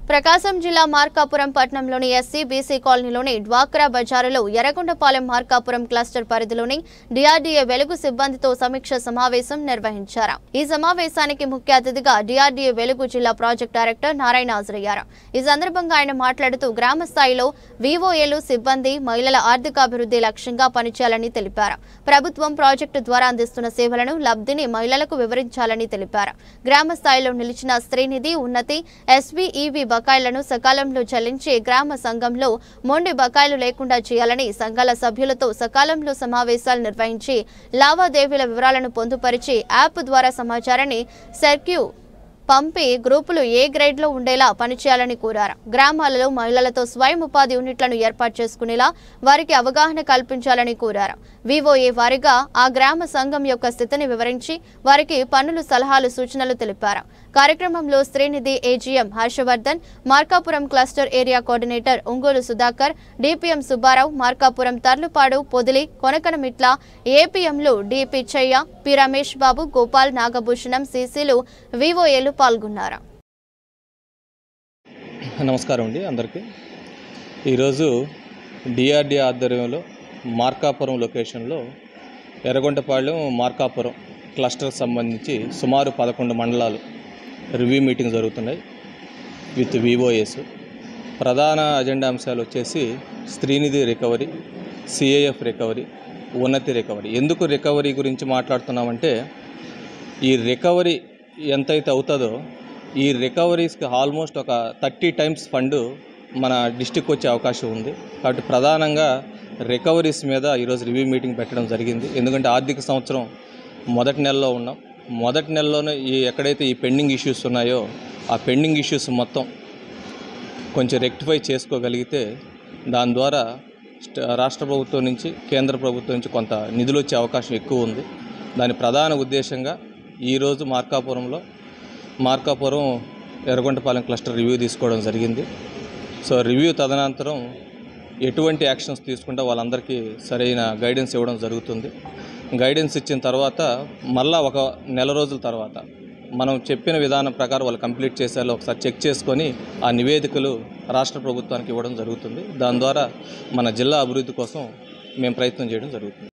ప్రకాశం జిల్లా మార్కాపురం పట్టణంలోని SC BC కాలనీలోని డ్వాక్రా బజారులో ఎర్రగొండపాలెం మార్కాపురం క్లస్టర్ పరిధిలోని డిఆర్డీఏ వెలుగు సిబ్బందితో సమీక్ష సమావేశం నిర్వహించారు। ఈ సమావేశానికి ముఖ్య అతిథిగా డిఆర్డీఏ వెలుగు జిల్లా ప్రాజెక్ట్ డైరెక్టర్ నారాయణ హాజరయ్యారు। ఈ సందర్భంగా ఆయన మాట్లాడుతూ గ్రామ స్థాయిలో వివోఏలు సిబ్బంది మహిళల ఆర్థికాభివృద్ధి లక్ష్యంగా పనిచేయాలని తెలిపారు। ప్రభుత్వం ప్రాజెక్టు ద్వారా అందిస్తున్న సేవలను లబ్ధిని మహిళలకు వివరించాలని తెలిపారు। గ్రామ స్థాయిలో నిలిచిన శ్రీనిధి ఉన్నతి ఎస్బీఈవి బకాయిలను సకాలంలో చెల్లించి గ్రామ సంఘంలో మొండి బకాయిలు లేకుండా చేయాలని సంఘాల సభ్యులతో సకాలంలో సమావేశాలు నిర్వహించి లావాదేవీల వివరాలను పొందుపరిచి యాప్ ద్వారా సమాచారాన్ని సర్క్యూ పంపి గ్రూపులు ఏ గ్రేడ్లో ఉండేలా పనిచేయాలని కోరారు। గ్రామాలలో మహిళలతో స్వయం ఉపాధి యూనిట్లను ఏర్పాటు చేసుకునేలా వారికి అవగాహన కల్పించాలని కోరారు। వివోఏ వారిగా ఆ గ్రామ సంఘం యొక్క స్థితిని వివరించి వారికి పన్నులు సలహాలు సూచనలు తెలిపారు। కార్యక్రమంలో Srinidhi AGM Harshavardhan, Markapuram cluster area coordinator Ongole Sudhakar, DPM Subbarao, Markapuram Tarlupadu Podili Konakanamitla ఏపీఎంలు డి పిచ్చయ్య, పి రమేష్ బాబు, గోపాల్, నాగభూషణం, సిసిలు వివోఏలు పాల్గొన్నారు। నమస్కారం అండి అందరికీ। ఈరోజు డిఆర్డీ ఆధ్వర్యంలో మార్కాపురం లొకేషన్లో ఎర్రగొండపాలెం మార్కాపురం క్లస్టర్ సంబంధించి సుమారు 11 మండలాలు రివ్యూ మీటింగ్ జరుగుతున్నాయి విత్ వివోఎస్। ప్రధాన అజెండా అంశాలు వచ్చేసి శ్రీనిధి రికవరీ, సిఐఎఫ్ రికవరీ, ఉన్నతి రికవరీ। ఎందుకు రికవరీ గురించి మాట్లాడుతున్నామంటే ఈ రికవరీ ఎంతైతే అవుతుందో ఈ రికవరీస్కి ఆల్మోస్ట్ ఒక 30 టైమ్స్ ఫండ్ మన డిస్టిక్ వచ్చే అవకాశం ఉంది। కాబట్టి ప్రధానంగా రికవరీస్ మీద ఈరోజు రివ్యూ మీటింగ్ పెట్టడం జరిగింది। ఎందుకంటే ఆర్థిక సంవత్సరం మొదటి నెలలో ఉన్నాం। మొదటి నెలలోనే ఎక్కడైతే ఈ పెండింగ్ ఇష్యూస్ ఉన్నాయో ఆ పెండింగ్ ఇష్యూస్ మొత్తం కొంచెం రెక్టిఫై చేసుకోగలిగితే దాని ద్వారా రాష్ట్ర ప్రభుత్వం నుంచి కేంద్ర ప్రభుత్వం నుంచి కొంత నిధులు వచ్చే అవకాశం ఎక్కువ ఉంది। దాని ప్రధాన ఉద్దేశంగా ఈరోజు మార్కాపురం ఎర్రగొండపాలెం క్లస్టర్ రివ్యూ తీసుకోవడం జరిగింది। సో రివ్యూ తదనంతరం ఎటువంటి యాక్షన్స్ తీసుకుంటే వాళ్ళందరికీ సరైన గైడెన్స్ ఇవ్వడం జరుగుతుంది। గైడెన్స్ ఇచ్చిన తర్వాత మళ్ళీ ఒక నెల రోజుల తర్వాత మనం చెప్పిన విధానం ప్రకారం వాళ్ళు కంప్లీట్ చేసేలా ఒకసారి చెక్ చేసుకొని ఆ నివేదికలు రాష్ట్ర ప్రభుత్వానికి ఇవ్వడం జరుగుతుంది। దాని ద్వారా మన జిల్లా అభివృద్ధి కోసం మేము ప్రయత్నం చేయడం జరుగుతుంది।